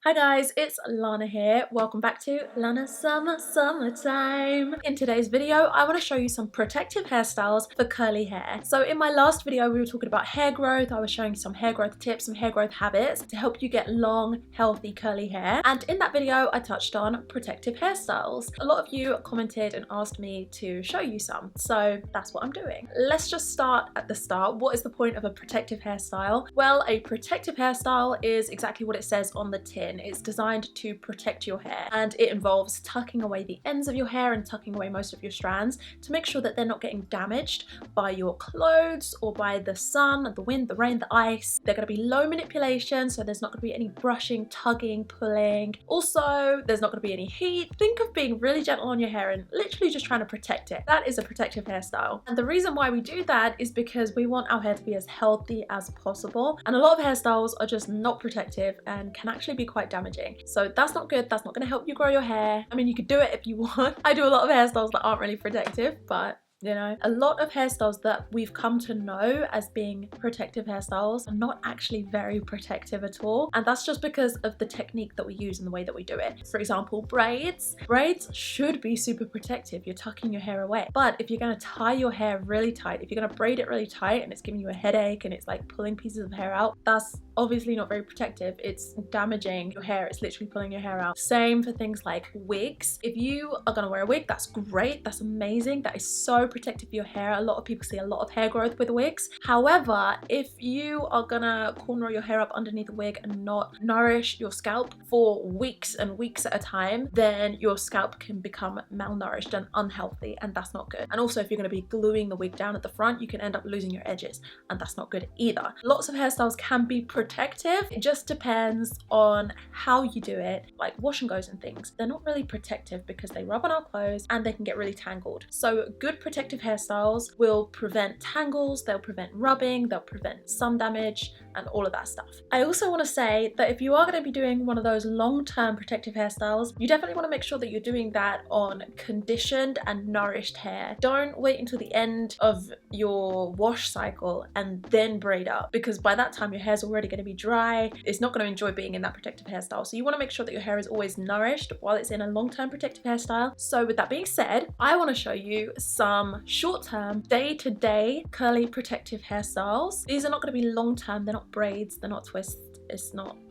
Hi guys, it's Lana here. Welcome back to Lana's Summertime. In today's video, I want to show you some protective hairstyles for curly hair. So in my last video, we were talking about hair growth. I was showing you some hair growth tips, some hair growth habits to help you get long, healthy, curly hair. And in that video, I touched on protective hairstyles. A lot of you commented and asked me to show you some. So that's what I'm doing. Let's just start at the start. What is the point of a protective hairstyle? Well, a protective hairstyle is exactly what it says on the tin. It's designed to protect your hair, and it involves tucking away the ends of your hair and tucking away most of your strands to make sure that they're not getting damaged by your clothes or by the sun, the wind, the rain, the ice. They're going to be low manipulation, so there's not going to be any brushing, tugging, pulling. Also, there's not going to be any heat. Think of being really gentle on your hair and literally just trying to protect it. That is a protective hairstyle. And the reason why we do that is because we want our hair to be as healthy as possible. And a lot of hairstyles are just not protective and can actually be quite damaging. So that's not good. That's not going to help you grow your hair. I mean, you could do it if you want. I do a lot of hairstyles that aren't really protective, but you know, a lot of hairstyles that we've come to know as being protective hairstyles are not actually very protective at all. And that's just because of the technique that we use and the way that we do it. For example, braids. Braids should be super protective. You're tucking your hair away. But if you're going to tie your hair really tight, if you're going to braid it really tight and it's giving you a headache and it's like pulling pieces of hair out, that's obviously not very protective. It's damaging your hair. It's literally pulling your hair out. Same for things like wigs. If you are going to wear a wig, that's great. That's amazing. That is so protective for your hair. A lot of people see a lot of hair growth with wigs. However, if you are gonna cornrow your hair up underneath a wig and not nourish your scalp for weeks and weeks at a time, then your scalp can become malnourished and unhealthy, and that's not good. And also, if you're going to be gluing the wig down at the front, you can end up losing your edges, and that's not good either. Lots of hairstyles can be protective. It just depends on how you do it, like wash and goes and things. They're not really protective because they rub on our clothes and they can get really tangled. So good protective hairstyles will prevent tangles, they'll prevent rubbing, they'll prevent sun damage and all of that stuff. I also want to say that if you are going to be doing one of those long-term protective hairstyles, you definitely want to make sure that you're doing that on conditioned and nourished hair. Don't wait until the end of your wash cycle and then braid up, because by that time your hair's already going to be dry. It's not going to enjoy being in that protective hairstyle. So you want to make sure that your hair is always nourished while it's in a long-term protective hairstyle. So with that being said, I want to show you some short-term, day-to-day curly protective hairstyles. These are not going to be long-term. They're not braids, they're not twists.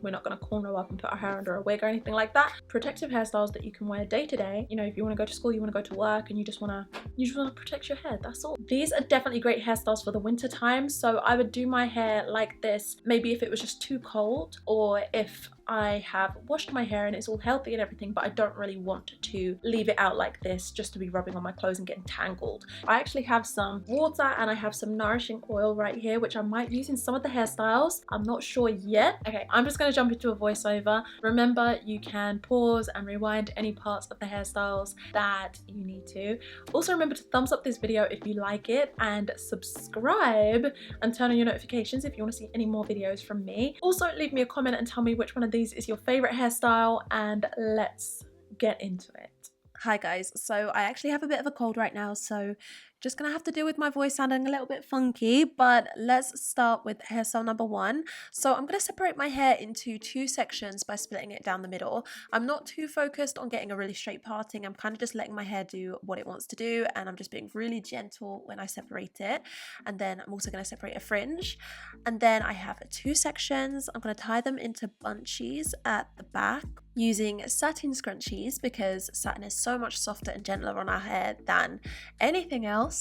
We're not going to cornrow up and put our hair under a wig or anything like that. Protective hairstyles that you can wear day to day. You know, if you want to go to school, you want to go to work, and you just want to protect your hair, that's all. These are definitely great hairstyles for the winter time. So I would do my hair like this maybe if it was just too cold, or if I have washed my hair and it's all healthy and everything, but I don't really want to leave it out like this just to be rubbing on my clothes and getting tangled. I actually have some water and I have some nourishing oil right here, which I might use in some of the hairstyles. I'm not sure yet. Okay, I'm just going to jump into a voiceover. Remember, you can pause and rewind any parts of the hairstyles that you need to. Also remember to thumbs up this video if you like it, and subscribe and turn on your notifications if you want to see any more videos from me. Also leave me a comment and tell me which one of these is your favorite hairstyle, and let's get into it. Hi guys, so I actually have a bit of a cold right now, so just gonna have to deal with my voice sounding a little bit funky, but let's start with hairstyle number one. So I'm gonna separate my hair into two sections by splitting it down the middle. I'm not too focused on getting a really straight parting. I'm kind of just letting my hair do what it wants to do, and I'm just being really gentle when I separate it. And then I'm also gonna separate a fringe. And then I have two sections. I'm gonna tie them into bunchies at the back using satin scrunchies, because satin is so much softer and gentler on our hair than anything else.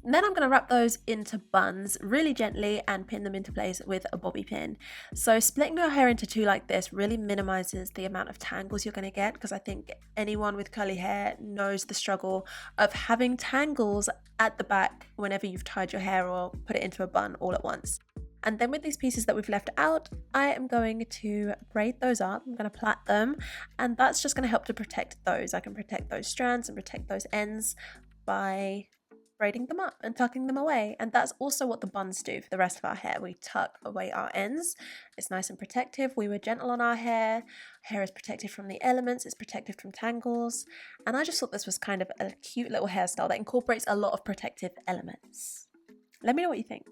And then I'm going to wrap those into buns really gently and pin them into place with a bobby pin. So splitting your hair into two like this really minimizes the amount of tangles you're going to get, because I think anyone with curly hair knows the struggle of having tangles at the back whenever you've tied your hair or put it into a bun all at once. And then with these pieces that we've left out, I am going to braid those up. I'm going to plait them, and that's just going to help to protect those. I can protect those strands and protect those ends by braiding them up and tucking them away. And that's also what the buns do for the rest of our hair. We tuck away our ends. It's nice and protective. We were gentle on our hair. Hair is protected from the elements. It's protected from tangles. And I just thought this was kind of a cute little hairstyle that incorporates a lot of protective elements. Let me know what you think.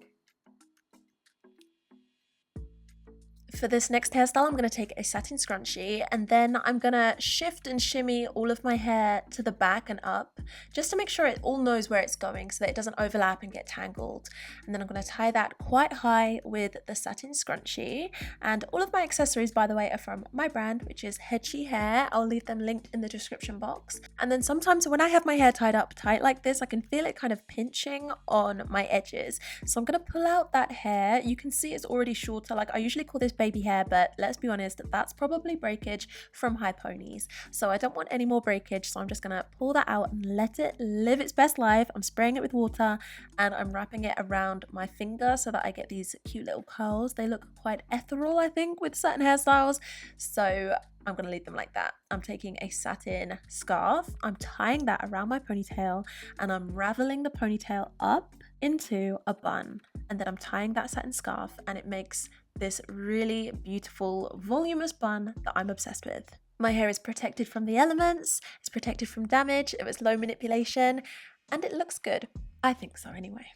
For this next hairstyle, I'm going to take a satin scrunchie and then I'm going to shift and shimmy all of my hair to the back and up just to make sure it all knows where it's going so that it doesn't overlap and get tangled. And then I'm going to tie that quite high with the satin scrunchie. And all of my accessories, by the way, are from my brand, which is Hechi Hair. I'll leave them linked in the description box. And then sometimes when I have my hair tied up tight like this, I can feel it kind of pinching on my edges. So I'm going to pull out that hair. You can see it's already shorter. Like I usually call this baby hair, but let's be honest, that's probably breakage from high ponies. So I don't want any more breakage, so I'm just gonna pull that out and let it live its best life. I'm spraying it with water and I'm wrapping it around my finger so that I get these cute little curls. They look quite ethereal, I think, with certain hairstyles, so I'm going to leave them like that. I'm taking a satin scarf, I'm tying that around my ponytail and I'm raveling the ponytail up into a bun, and then I'm tying that satin scarf and it makes this really beautiful voluminous bun that I'm obsessed with. My hair is protected from the elements, it's protected from damage, it was low manipulation, and it looks good. I think so anyway.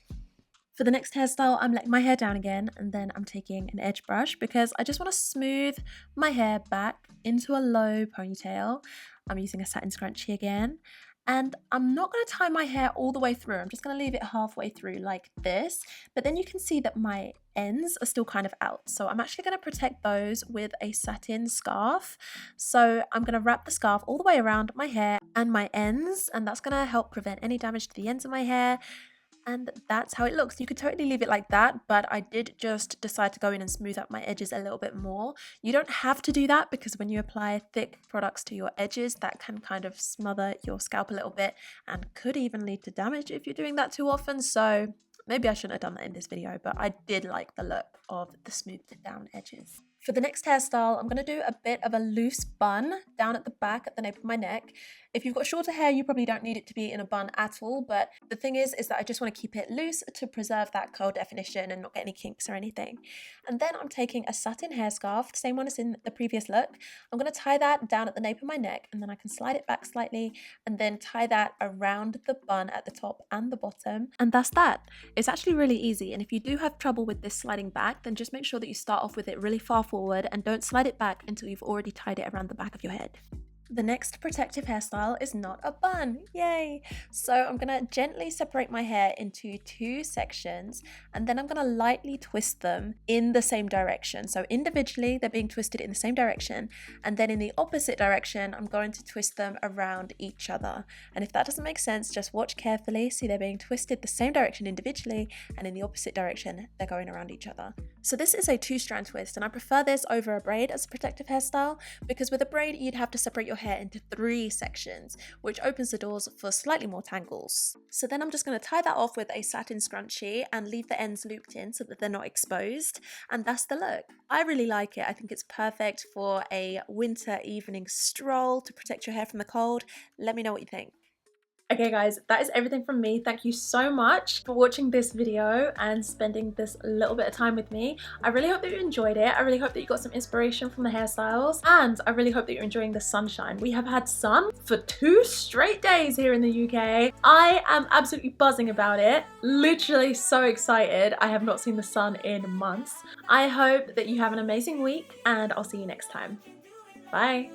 For the next hairstyle, I'm letting my hair down again and then I'm taking an edge brush because I just want to smooth my hair back into a low ponytail. I'm using a satin scrunchie again. And I'm not going to tie my hair all the way through. I'm just going to leave it halfway through like this. But then you can see that my ends are still kind of out. So I'm actually going to protect those with a satin scarf. So I'm going to wrap the scarf all the way around my hair and my ends. And that's going to help prevent any damage to the ends of my hair. And that's how it looks. You could totally leave it like that, but I did just decide to go in and smooth up my edges a little bit more. You don't have to do that because when you apply thick products to your edges, that can kind of smother your scalp a little bit and could even lead to damage if you're doing that too often. So maybe I shouldn't have done that in this video, but I did like the look of the smoothed down edges. For the next hairstyle, I'm going to do a bit of a loose bun down at the back at the nape of my neck. If you've got shorter hair, you probably don't need it to be in a bun at all, but the thing is that I just want to keep it loose to preserve that curl definition and not get any kinks or anything. And then I'm taking a satin hair scarf, the same one as in the previous look. I'm going to tie that down at the nape of my neck and then I can slide it back slightly and then tie that around the bun at the top and the bottom. And that's that. It's actually really easy, and if you do have trouble with this sliding back, then just make sure that you start off with it really far forward and don't slide it back until you've already tied it around the back of your head. The next protective hairstyle is not a bun, yay! So I'm going to gently separate my hair into two sections and then I'm going to lightly twist them in the same direction. So individually they're being twisted in the same direction, and then in the opposite direction I'm going to twist them around each other. And if that doesn't make sense, just watch carefully. See, they're being twisted the same direction individually and in the opposite direction they're going around each other. So this is a 2-strand twist and I prefer this over a braid as a protective hairstyle because with a braid you'd have to separate your hair into 3 sections, which opens the doors for slightly more tangles. So then I'm just going to tie that off with a satin scrunchie and leave the ends looped in so that they're not exposed, and that's the look. I really like it. I think it's perfect for a winter evening stroll to protect your hair from the cold. Let me know what you think. Okay guys, that is everything from me. Thank you so much for watching this video and spending this little bit of time with me. I really hope that you enjoyed it. I really hope that you got some inspiration from the hairstyles, and I really hope that you're enjoying the sunshine. We have had sun for 2 straight days here in the UK. I am absolutely buzzing about it. Literally so excited. I have not seen the sun in months. I hope that you have an amazing week and I'll see you next time. Bye.